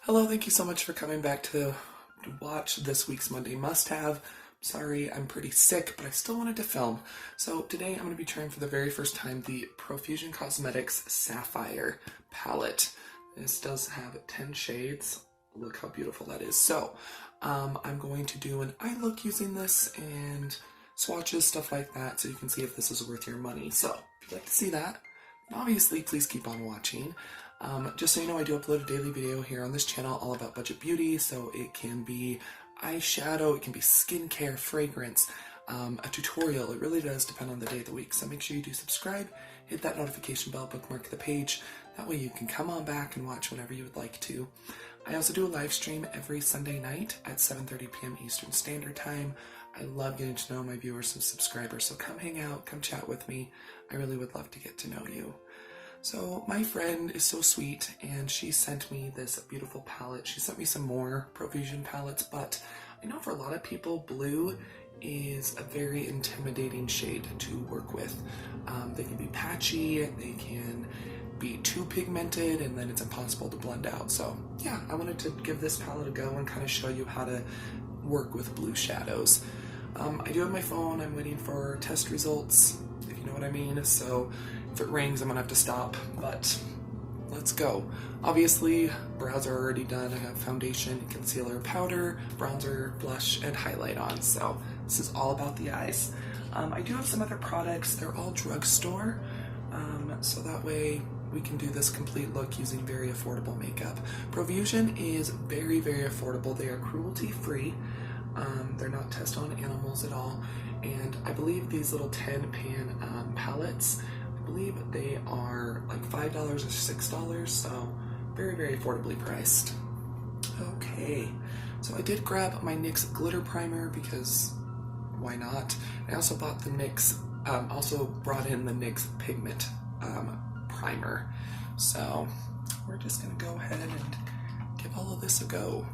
Hello, thank you so much for coming back to watch this week's Monday must-have. Sorry, I'm pretty sick, but I still wanted to film. So today I'm going to be trying for the very first time the Profusion Cosmetics Sapphire palette. This does have 10 shades. Look how beautiful that is. So I'm going to do an eye look using this and swatches, stuff like that, so you can see if this is worth your money. So if you'd like to see that, obviously please keep on watching. Just so you know, I do upload a daily video here on this channel all about budget beauty, so it can be eyeshadow, it can be skincare, fragrance, a tutorial. It really does depend on the day of the week, so make sure you do subscribe, hit that notification bell, bookmark the page. That way you can come on back and watch whenever you would like to. I also do a live stream every Sunday night at 7:30 p.m. Eastern Standard Time. I love getting to know my viewers and subscribers, so come hang out, come chat with me. I really would love to get to know you. So my friend is so sweet, and she sent me this beautiful palette. She sent me some more Profusion palettes, but I know for a lot of people, blue is a very intimidating shade to work with. They can be patchy, they can be too pigmented, and then it's impossible to blend out. So yeah, I wanted to give this palette a go and kind of show you how to work with blue shadows. I do have my phone. I'm waiting for test results, if you know what I mean. So if it rings, I'm gonna have to stop, but let's go. Obviously, brows are already done. I have foundation, concealer, powder, bronzer, blush, and highlight on. So this is all about the eyes. I do have some other products. They're all drugstore, so that way we can do this complete look using very affordable makeup. Profusion is very, very affordable. They are cruelty-free. They're not tested on animals at all. And I believe these little 10-pan palettes, I believe they are like $5 or $6, so very, very affordably priced. Okay, so I did grab my NYX Glitter Primer because why not? I also bought the also brought in the NYX Pigment Primer. So we're just gonna go ahead and give all of this a go.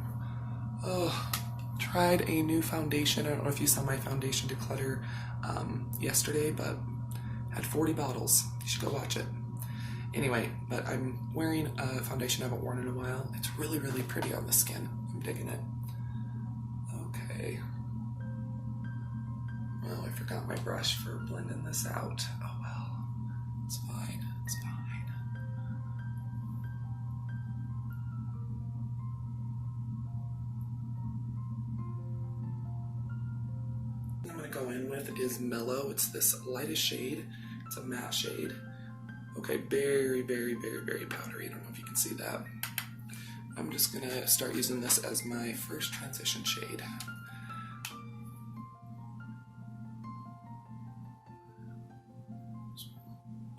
Oh, tried a new foundation. I don't know if you saw my foundation declutter yesterday, but had 40 bottles. You should go watch it. Anyway, but I'm wearing a foundation I haven't worn in a while. It's really, really pretty on the skin. I'm digging it. Okay. Well, I forgot my brush for blending this out. Oh well. It's fine. It's fine. I'm going to go in with is Mellow. It's this lightest shade. It's a matte shade. Okay, very, very, very, very powdery. I don't know if you can see that. I'm just going to start using this as my first transition shade.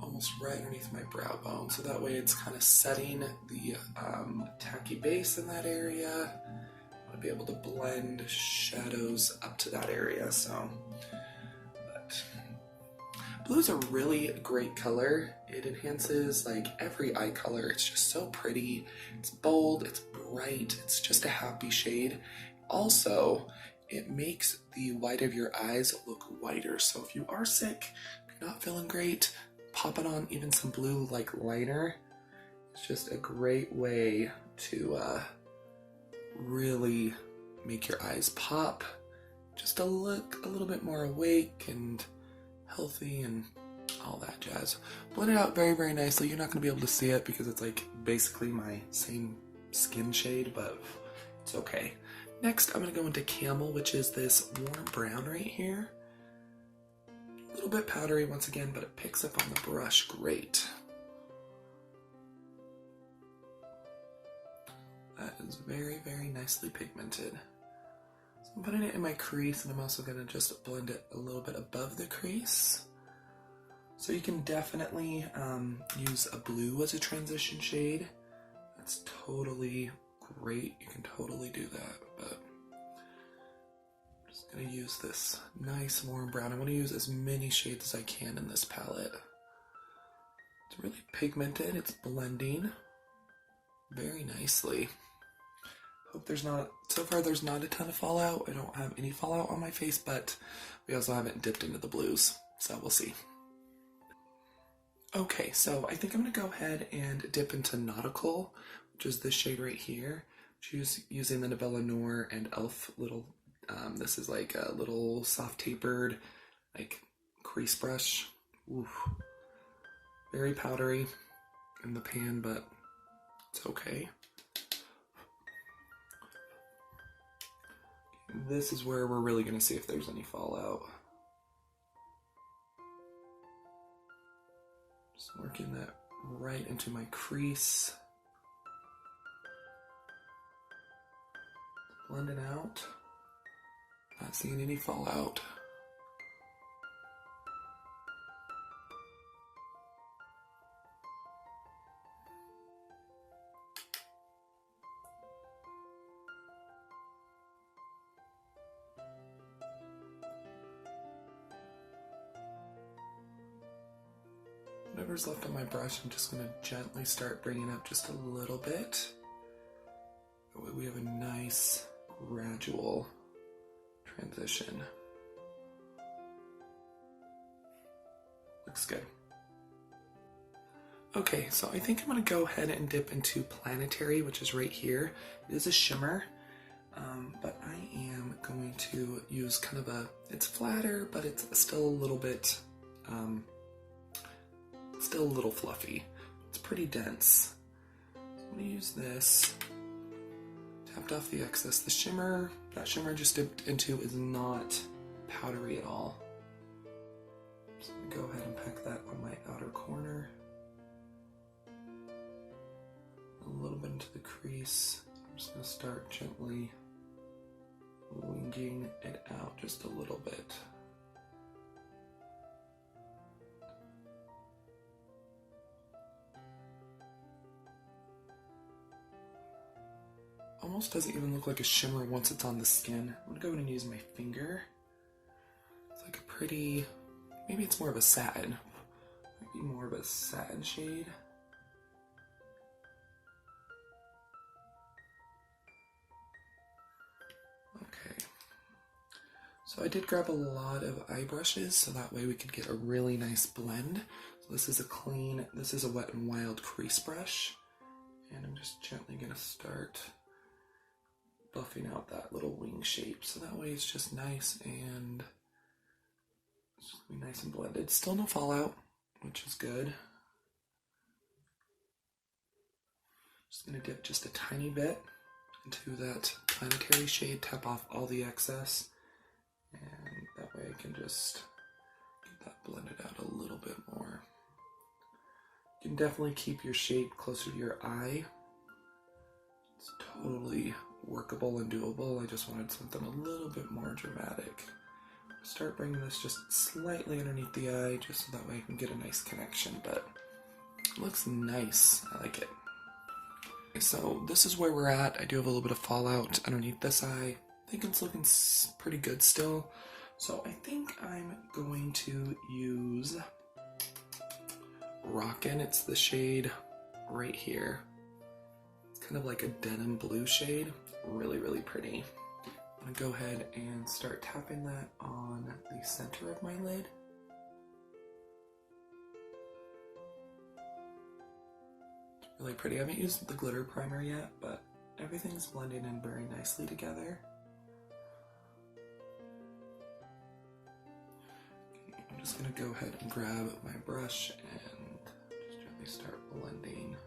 Almost right underneath my brow bone, so that way it's kind of setting the tacky base in that area. I'll be able to blend shadows up to that area. So, but blue's a really great color. It enhances like every eye color. It's just so pretty. It's bold, it's bright, it's just a happy shade. Also, it makes the white of your eyes look whiter. So if you are sick, if you're not feeling great, popping on even some blue like liner, it's just a great way to really make your eyes pop, just to look a little bit more awake and healthy and all that jazz. Blend it out very, very nicely. You're not going to be able to see it because it's like basically my same skin shade, but it's okay. Next, I'm going to go into Camel, which is this warm brown right here. A little bit powdery once again, but it picks up on the brush great. That is very, very nicely pigmented. So I'm putting it in my crease, and I'm also going to just blend it a little bit above the crease. So you can definitely use a blue as a transition shade. That's totally great. You can totally do that, but I'm just going to use this nice warm brown. I want to use as many shades as I can in this palette. It's really pigmented. It's blending very nicely. Hope so far there's not a ton of fallout. I don't have any fallout on my face, but we also haven't dipped into the blues, so we'll see. Okay, so I think I'm going to go ahead and dip into Nautical, which is this shade right here. using the Nabella Noir and Elf little, this is like a little soft tapered, like crease brush. Oof. Very powdery in the pan, but it's okay. This is where we're really going to see if there's any fallout. Just working that right into my crease. Blend it out. Not seeing any fallout. Whatever's left on my brush, I'm just going to gently start bringing up just a little bit. That way we have a nice, gradual transition. Looks good. Okay, so I think I'm going to go ahead and dip into Planetary, which is right here. It is a shimmer, but I am going to use kind of a, it's flatter, but it's still a little bit, still a little fluffy. It's pretty dense. So I'm going to use this. Tapped off the excess. The shimmer, that shimmer I just dipped into is not powdery at all. So I'm going to go ahead and pack that on my outer corner. A little bit into the crease. I'm just going to start gently winging it out just a little bit. Almost doesn't even look like a shimmer once it's on the skin. I'm gonna go ahead and use my finger. It's like a pretty, maybe it's more of a satin. Might be more of a satin shade. Okay. So I did grab a lot of eye brushes so that way we could get a really nice blend. So this is a clean, this is a Wet n Wild crease brush. And I'm just gently gonna start buffing out that little wing shape, so that way it's just nice and it's just gonna be nice and blended. Still no fallout, which is good. Just gonna dip just a tiny bit into that Planetary shade, tap off all the excess, and that way I can just get that blended out a little bit more. You can definitely keep your shape closer to your eye. It's totally workable and doable. I just wanted something a little bit more dramatic. Start bringing this just slightly underneath the eye, just so that way I can get a nice connection, but it looks nice. I like it. Okay, so this is where we're at. I do have a little bit of fallout underneath this eye. I think it's looking pretty good still. So I think I'm going to use Rockin'. It's the shade right here. It's kind of like a denim blue shade. Really, really pretty. I'm gonna go ahead and start tapping that on the center of my lid. It's really pretty. I haven't used the glitter primer yet, but everything's blending in very nicely together. Okay, I'm just gonna go ahead and grab my brush and just gently start blending.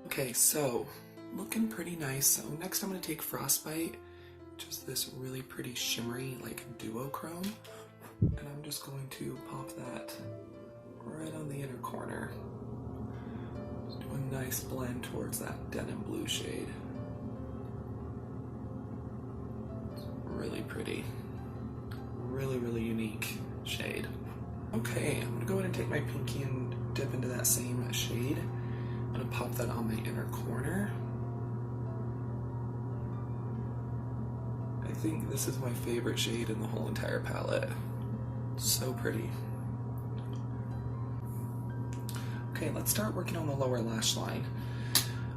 Okay, so looking pretty nice. So next I'm going to take Frostbite, which is this really pretty shimmery like duochrome, and I'm just going to pop that right on the inner corner. Just do a nice blend towards that denim blue shade. It's really pretty. Really, really unique shade. Okay, I'm going to go ahead and take my pinky and dip into that same shade. I'm going to pop that on my inner corner. I think this is my favorite shade in the whole entire palette. So pretty. Okay, let's start working on the lower lash line.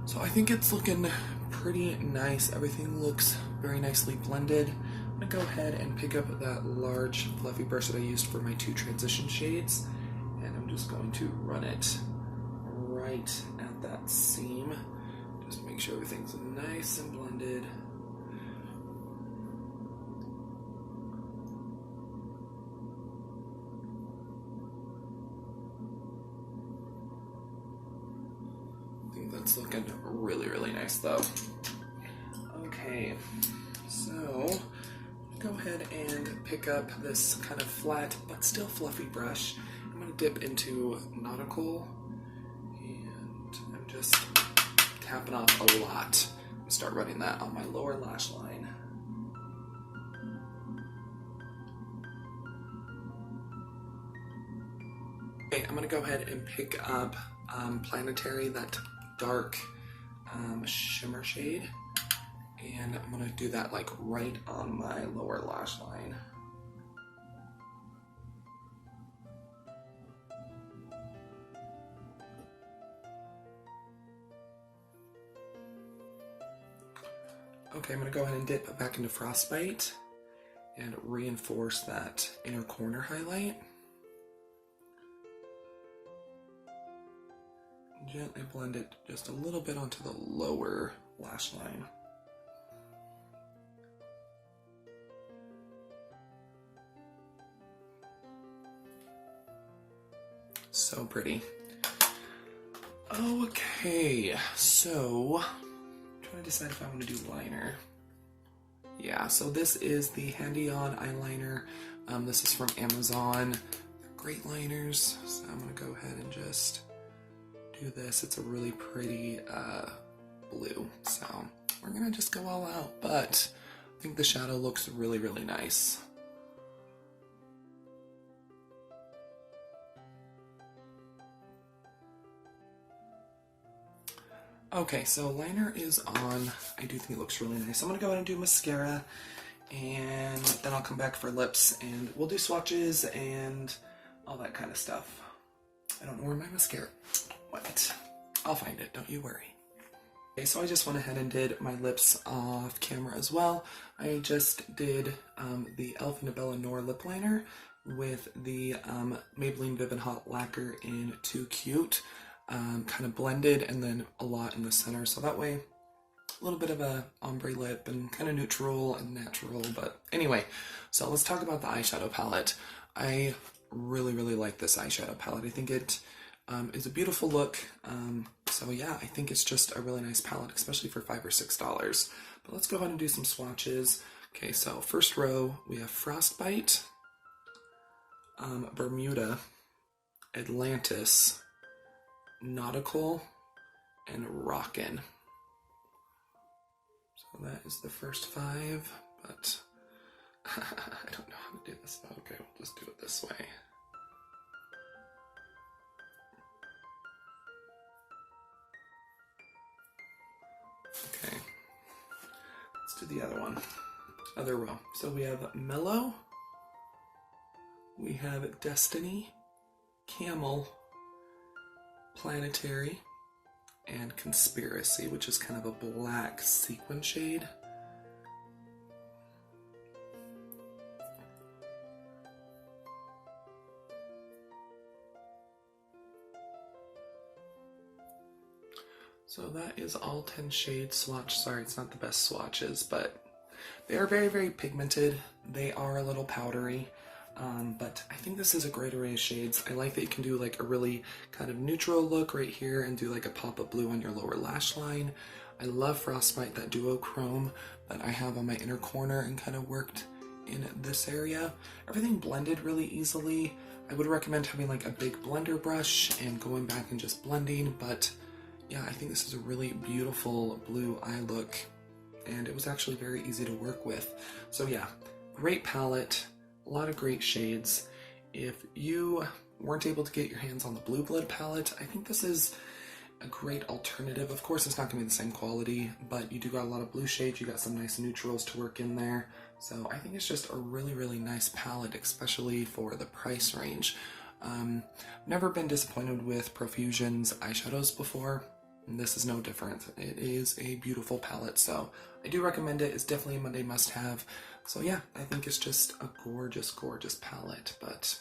So I think it's looking pretty nice. Everything looks very nicely blended. I'm going to go ahead and pick up that large fluffy brush that I used for my two transition shades. And I'm just going to run it right at that seam. Just make sure everything's nice and blended. I think that's looking really, really nice though. Okay, so go ahead and pick up this kind of flat but still fluffy brush. I'm going to dip into Nautical and I'm just tapping off a lot and start running that on my lower lash line. Okay, I'm going to go ahead and pick up Planetary, that dark shimmer shade, and I'm going to do that like right on my lower lash line. Okay, I'm going to go ahead and dip back into Frostbite and reinforce that inner corner highlight. Gently blend it just a little bit onto the lower lash line. So pretty. Okay, so I'm trying to decide if I want to do liner. Yeah, so this is the Handy On eyeliner. This is from Amazon. They're great liners, so I'm going to go ahead and just do this. It's a really pretty blue, so we're going to just go all out, but I think the shadow looks really, really nice. Okay, so liner is on. I do think it looks really nice. I'm going to go ahead and do mascara, and then I'll come back for lips, and we'll do swatches and all that kind of stuff. I don't know where my mascara went. I'll find it, don't you worry. Okay, so I just went ahead and did my lips off camera as well. I just did the e.l.f. Annabella Noir lip liner with the Maybelline Vivid Hot Lacquer in Too Cute. Kind of blended and then a lot in the center, so that way a little bit of a ombre lip and kind of neutral and natural. But anyway, so let's talk about the eyeshadow palette. I really, really like this eyeshadow palette. I think it is a beautiful look. So yeah, I think it's just a really nice palette, especially for $5 or $6. But let's go ahead and do some swatches. Okay, so first row we have Frostbite, Bermuda, Atlantis, Nautical, and Rockin'. So that is the first 5, but I don't know how to do this. Okay, we'll just do it this way. Okay, let's do the other one. Other row. So we have Mellow, we have Destiny, Camel, Planetary, and Conspiracy, which is kind of a black sequin shade. So that is all 10 shades swatch. Sorry, it's not the best swatches, but they are very, very pigmented. They are a little powdery. But I think this is a great array of shades. I like that you can do like a really kind of neutral look right here and do like a pop of blue on your lower lash line. I love Frostbite, that duochrome that I have on my inner corner and kind of worked in this area. Everything blended really easily. I would recommend having like a big blender brush and going back and just blending, but yeah, I think this is a really beautiful blue eye look, and it was actually very easy to work with. So yeah, great palette. A lot of great shades. If you weren't able to get your hands on the Blue Blood palette, I think this is a great alternative. Of course, it's not going to be the same quality, but you do got a lot of blue shades. You got some nice neutrals to work in there. So I think it's just a really, really nice palette, especially for the price range. Never been disappointed with Profusion's eyeshadows before, and this is no different. It is a beautiful palette, so I do recommend it. It's definitely a Monday must-have. So yeah, I think it's just a gorgeous, gorgeous palette. But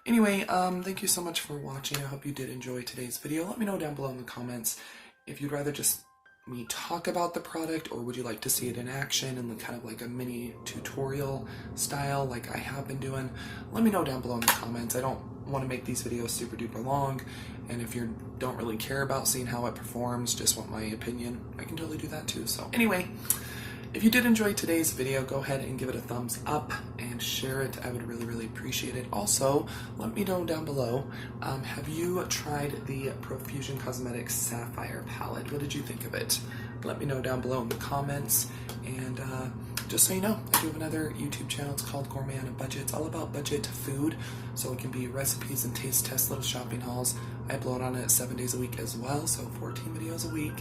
Anyway, thank you so much for watching. I hope you did enjoy today's video. Let me know down below in the comments if you'd rather just me talk about the product, or would you like to see it in action in kind of like a mini tutorial style like I have been doing. Let me know down below in the comments. I don't want to make these videos super duper long, and if you don't really care about seeing how it performs, just want my opinion, I can totally do that too. So anyway, if you did enjoy today's video, go ahead and give it a thumbs up and share it. I would really appreciate it. Also, let me know down below, have you tried the Profusion Cosmetics Sapphire palette? What did you think of it? Let me know down below in the comments. And just so you know, I do have another YouTube channel. It's called Gourmet on a Budget. It's all about budget food, so it can be recipes and taste test, little shopping hauls. I upload on it 7 days a week as well, so 14 videos a week.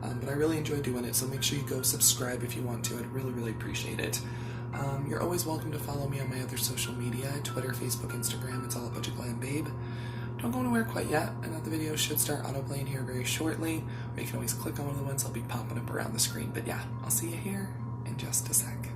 But I really enjoy doing it, so make sure you go subscribe if you want to. I'd really appreciate it. You're always welcome to follow me on my other social media, Twitter, Facebook, Instagram. It's all at Budget Glam Babe. Don't go anywhere quite yet. Another video should start autoplaying here very shortly, or you can always click on one of the ones that'll be popping up around the screen. But yeah, I'll see you here in just a sec.